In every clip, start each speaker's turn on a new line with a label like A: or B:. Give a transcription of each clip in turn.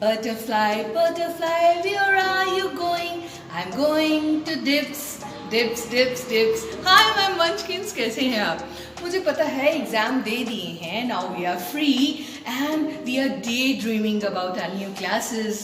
A: Butterfly, butterfly, where are you going? I'm going to dips, dips, dips, dips. Hi, ma'am munchkins, कैसे हैं आप? मुझे पता है एग्जाम दे दिए हैं. Now we are free and we are daydreaming about our new classes,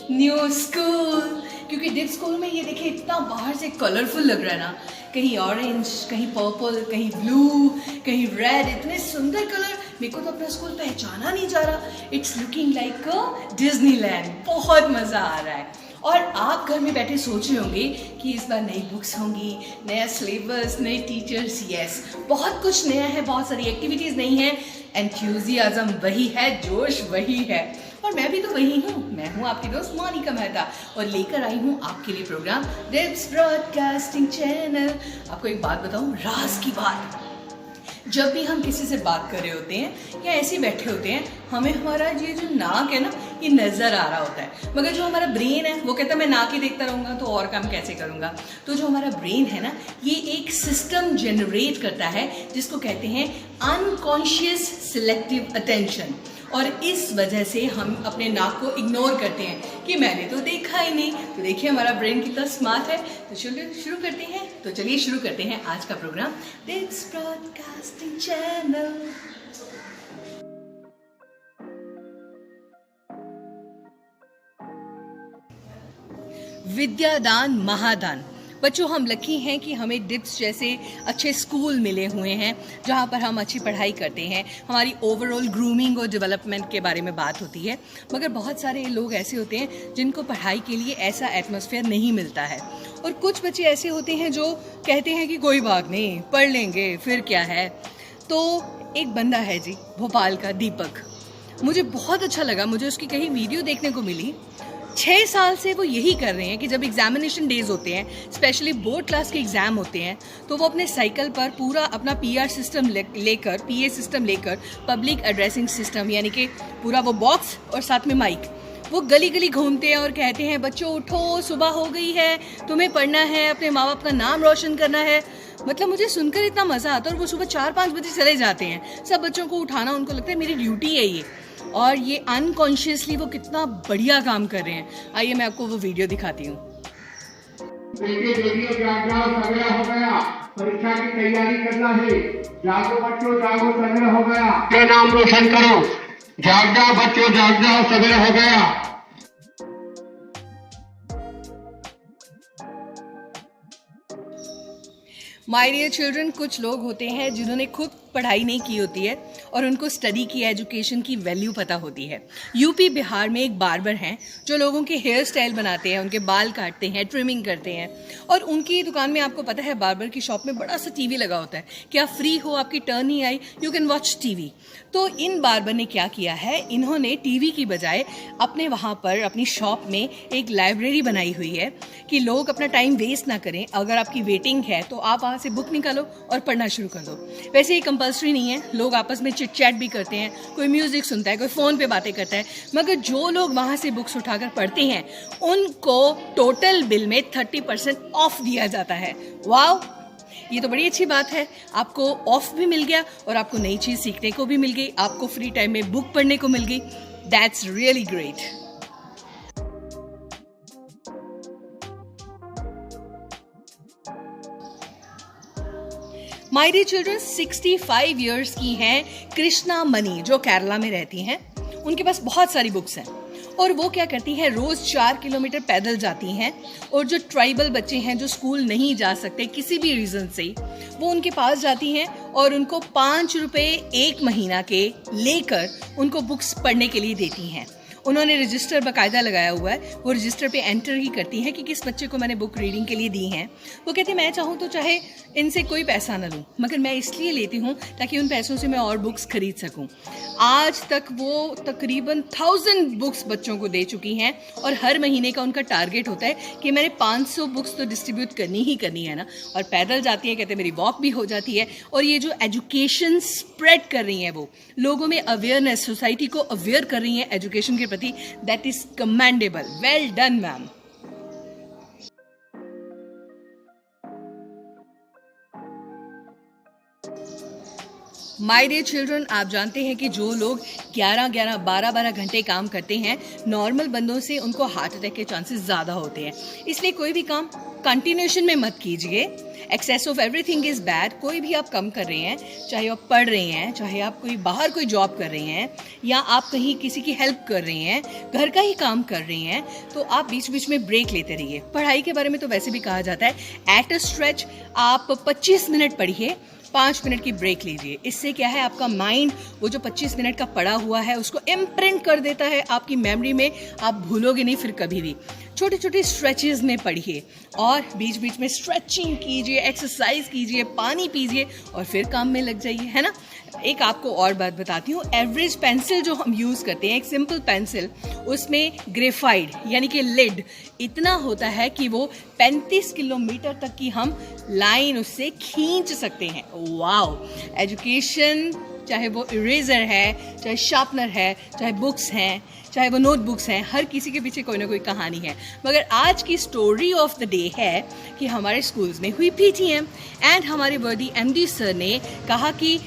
A: new school. क्योंकि dip school में ये देखिए इतना बाहर से कलरफुल लग रहा है ना. कहीं ऑरेंज, कहीं पर्पल, कहीं ब्लू, कहीं रेड. इतने सुंदर कलर. मेरे को तो अपना स्कूल पहचाना नहीं जा रहा. It's looking like a Disneyland. बहुत मज़ा आ रहा है. और आप घर में बैठे सोच रहे होंगे कि इस बार नई बुक्स होंगी, नया सिलेबस, नए टीचर्स. यस, बहुत कुछ नया है, बहुत सारी एक्टिविटीज़ नई हैं. एंथुजियाज्म वही है, जोश वही है. और मैं भी तो वही हूँ. मैं हूँ आपकी दोस्त मोनिका मेहता और लेकर आई हूँ आपके लिए प्रोग्राम डिप्स ब्रॉडकास्टिंग चैनल. आपको एक बात बताऊँ, राज की बात. जब भी हम किसी से बात कर रहे होते हैं या ऐसे बैठे होते हैं, हमें हमारा ये जो नाक है ना, ये नज़र आ रहा होता है. मगर जो हमारा ब्रेन है वो कहता है मैं नाक ही देखता रहूँगा तो और काम कैसे करूँगा. तो जो हमारा ब्रेन है ना, ये एक सिस्टम जनरेट करता है जिसको कहते हैं अनकॉन्शियस सिलेक्टिव अटेंशन. और इस वजह से हम अपने नाक को इग्नोर करते हैं कि मैंने तो देखा ही नहीं. तो देखिए हमारा ब्रेन कितना स्मार्ट है. तो चलिए शुरू करते हैं. तो चलिए शुरू करते हैं आज का प्रोग्राम डिप्स ब्रॉडकास्टिंग चैनल. विद्यादान महादान. बच्चों, हम लकी हैं कि हमें डिप्स जैसे अच्छे स्कूल मिले हुए हैं जहाँ पर हम अच्छी पढ़ाई करते हैं. हमारी ओवरऑल ग्रूमिंग और डेवलपमेंट के बारे में बात होती है. मगर बहुत सारे लोग ऐसे होते हैं जिनको पढ़ाई के लिए ऐसा एटमॉस्फेयर नहीं मिलता है. और कुछ बच्चे ऐसे होते हैं जो कहते हैं कि कोई बात नहीं, पढ़ लेंगे, फिर क्या है. तो एक बंदा है जी, भोपाल का दीपक. मुझे बहुत अच्छा लगा, मुझे उसकी कहीं वीडियो देखने को मिली. 6 साल से वो यही कर रहे हैं कि जब एग्जामिनेशन डेज होते हैं, स्पेशली बोर्ड क्लास के एग्ज़ाम होते हैं, तो वो अपने साइकिल पर पूरा अपना पीआर सिस्टम लेकर, पीए सिस्टम लेकर, पब्लिक एड्रेसिंग सिस्टम यानी कि पूरा वो बॉक्स और साथ में माइक, वो गली गली घूमते हैं और कहते हैं बच्चों उठो, सुबह हो गई है, तुम्हें पढ़ना है, अपने माँ बाप का नाम रोशन करना है. मतलब मुझे सुनकर इतना मज़ा आता है. और वो सुबह 4-5 बजे चले जाते हैं. सब बच्चों को उठाना उनको लगता है मेरी ड्यूटी है ये. और ये अनकॉन्शियसली वो कितना बढ़िया काम कर रहे हैं. आइए मैं आपको वो वीडियो दिखाती हूँ.
B: हो गया, परीक्षा की तैयारी करना है. जागो बच्चों, जागो, सवेरा हो गया. अपने नाम रोशन करो. जाग जाओ बच्चों, जाग जाओ, सवेरा हो गया.
A: माय डियर चिल्ड्रन, कुछ लोग होते हैं जिन्होंने खुद पढ़ाई नहीं की होती है और उनको स्टडी की, एजुकेशन की वैल्यू पता होती है. यूपी बिहार में एक बार्बर हैं जो लोगों के हेयर स्टाइल बनाते हैं, उनके बाल काटते हैं, ट्रिमिंग करते हैं. और उनकी दुकान में आपको पता है बार्बर की शॉप में बड़ा सा टीवी लगा होता है कि आप फ्री हो, आपकी टर्न नहीं आई, यू कैन वॉच टीवी. तो इन बार्बर ने क्या किया है, इन्होंने टीवी की बजाय अपने वहाँ पर अपनी शॉप में एक लाइब्रेरी बनाई हुई है कि लोग अपना टाइम वेस्ट ना करें. अगर आपकी वेटिंग है तो आप वहाँ से बुक निकालो और पढ़ना शुरू कर दो. वैसे ही कंपल्सरी नहीं है, लोग आपस में चिट चैट भी करते हैं, कोई म्यूजिक सुनता है, कोई फ़ोन पे बातें करता है. मगर जो लोग वहाँ से बुक्स उठाकर पढ़ते हैं उनको टोटल बिल में 30% ऑफ दिया जाता है. वाओ, ये तो बड़ी अच्छी बात है. आपको ऑफ भी मिल गया और आपको नई चीज़ सीखने को भी मिल गई, आपको फ्री टाइम में बुक पढ़ने को मिल गई. That's really great. My dear children, 65 years की हैं कृष्णा मनी जो केरला में रहती हैं. उनके पास बहुत सारी बुक्स हैं और वो क्या करती हैं, रोज़ 4 किलोमीटर पैदल जाती हैं. और जो ट्राइबल बच्चे हैं जो स्कूल नहीं जा सकते किसी भी रीज़न से, वो उनके पास जाती हैं और उनको 5 रुपये 1 महीना के लेकर उनको बुक्स पढ़ने के लिए देती हैं. उन्होंने रजिस्टर बाकायदा लगाया हुआ है. वो रजिस्टर पे एंटर ही करती हैं कि किस बच्चे को मैंने बुक रीडिंग के लिए दी हैं. वो कहते हैं मैं चाहूँ तो चाहे इनसे कोई पैसा ना लूँ, मगर मैं इसलिए लेती हूँ ताकि उन पैसों से मैं और बुक्स खरीद सकूँ. आज तक वो तकरीबन 1000 बुक्स बच्चों को दे चुकी हैं और हर महीने का उनका टारगेट होता है कि मैंने 500 बुक्स तो डिस्ट्रीब्यूट करनी ही करनी है ना. और पैदल जाती है, कहते हैं मेरी वॉक भी हो जाती है. और ये जो एजुकेशन स्प्रेड कर रही हैं, वो लोगों में अवेयरनेस, सोसाइटी को अवेयर कर रही हैं एजुकेशन के प्रति. That is commendable. Well done ma'am. My dear children, आप जानते हैं कि जो लोग 11-11, 12-12 घंटे काम करते हैं, नॉर्मल बंदों से उनको हार्ट अटैक के चांसेस ज़्यादा होते हैं। इसलिए कोई भी काम कंटिन्यूएशन में मत कीजिए। Excess of everything is bad. कोई भी आप कम कर रहे हैं, चाहे आप पढ़ रहे हैं, चाहे आप कोई बाहर कोई जॉब कर रहे हैं, या आप कहीं किसी की हेल्प कर रहे हैं, घर का ही काम कर रहे हैं, तो आप बीच बीच में ब्रेक लेते रहिए। पढ़ाई के बारे में तो वैसे भी कहा जाता है एट अ स्ट्रेच आप 25 मिनट पढ़िए, 5 मिनट की ब्रेक लीजिए। इससे क्या है, आपका माइंड वो जो 25 मिनट का पढ़ा हुआ है उसको इम्प्रिंट कर देता है आपकी मेमोरी में, आप भूलोगे नहीं फिर कभी भी। छोटे छोटे स्ट्रेचेस में पढ़िए और बीच बीच में स्ट्रेचिंग कीजिए, एक्सरसाइज कीजिए, पानी पीजिए और फिर काम में लग जाइए, है ना। एक आपको और बात बताती हूँ, एवरेज पेंसिल जो हम यूज़ करते हैं, एक सिंपल पेंसिल, उसमें ग्रेफाइट यानी कि लिड इतना होता है कि वो 35 किलोमीटर तक की हम लाइन उससे खींच सकते हैं। वाओ! एजुकेशन, चाहे वो इरेजर है, चाहे शार्पनर है, चाहे बुक्स हैं, चाहे वो नोटबुक्स हैं, हर किसी के पीछे कोई ना कोई कहानी है। मगर आज की स्टोरी ऑफ द डे है कि हमारे स्कूल्स में हुई PTM एंड हमारे वर्दी MD सर ने कहा कि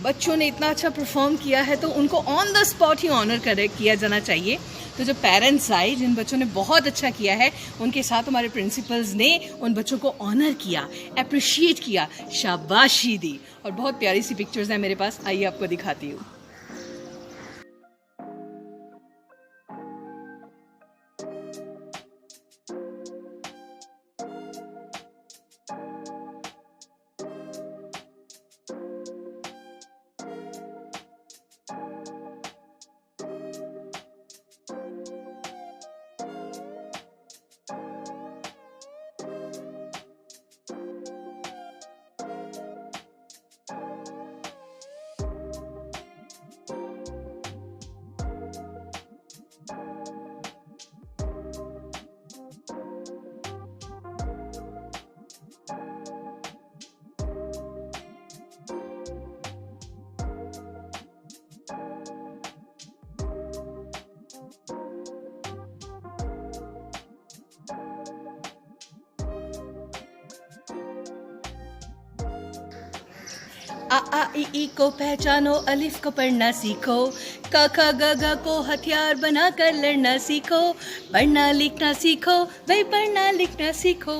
A: बच्चों ने इतना अच्छा परफॉर्म किया है तो उनको ऑन द स्पॉट ही ऑनर किया जाना चाहिए। तो जो पेरेंट्स आए, जिन बच्चों ने बहुत अच्छा किया है, उनके साथ हमारे प्रिंसिपल्स ने उन बच्चों को ऑनर किया, अप्रिशिएट किया, शाबाशी दी। और बहुत प्यारी सी पिक्चर्स हैं मेरे पास, आइए आपको दिखाती हूँ। आ आ ई ई को पहचानो, अलिफ को पढ़ना सीखो, क ख ग घ को हथियार बना कर लड़ना सीखो, पढ़ना लिखना सीखो, भाई पढ़ना लिखना सीखो।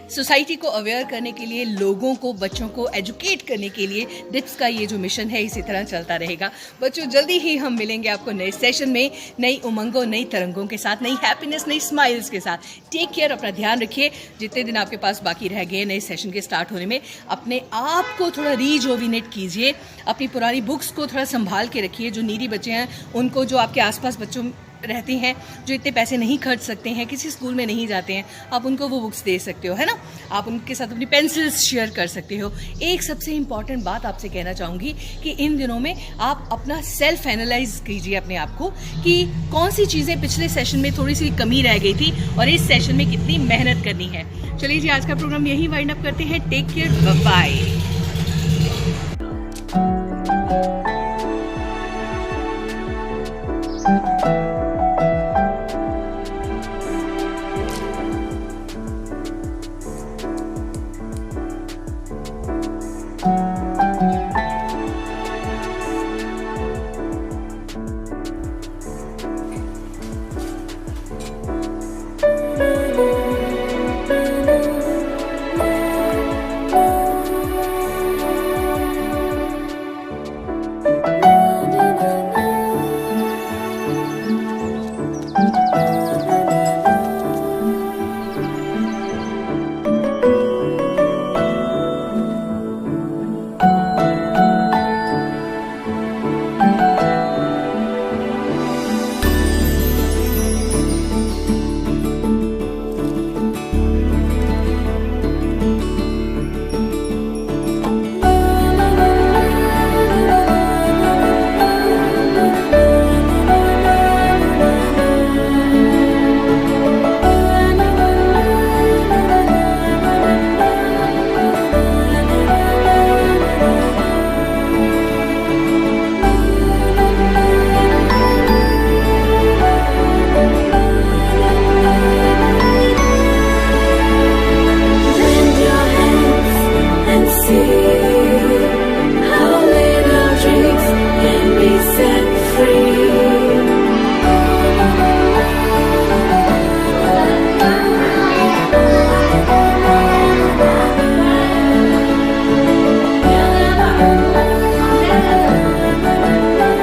A: सोसाइटी को अवेयर करने के लिए, लोगों को, बच्चों को एजुकेट करने के लिए डिप्स का ये जो मिशन है इसी तरह चलता रहेगा। बच्चों, जल्दी ही हम मिलेंगे आपको नए सेशन में, नई उमंगों, नई तरंगों के साथ, नई हैप्पीनेस, नई स्माइल्स के साथ। टेक केयर, अपना ध्यान रखिए। जितने दिन आपके पास बाकी रह गए नए सेशन के स्टार्ट होने में, अपने आप को थोड़ा रीजोविनेट कीजिए, अपनी पुरानी बुक्स को थोड़ा संभाल के रखिए। जो नीडी बच्चे हैं उनको, जो आपके आसपास बच्चों रहते हैं जो इतने पैसे नहीं खर्च सकते हैं, किसी स्कूल में नहीं जाते हैं, आप उनको वो बुक्स दे सकते हो, है ना। आप उनके साथ अपनी पेंसिल्स शेयर कर सकते हो। एक सबसे इम्पॉर्टेंट बात आपसे कहना चाहूँगी कि इन दिनों में आप अपना सेल्फ एनालाइज कीजिए अपने आप को कि कौन सी चीज़ें पिछले सेशन में थोड़ी सी कमी रह गई थी और इस सेशन में कितनी मेहनत करनी है। चलिए जी, आज का प्रोग्राम यहीं वाइंड अप करते हैं। Take care, bye bye.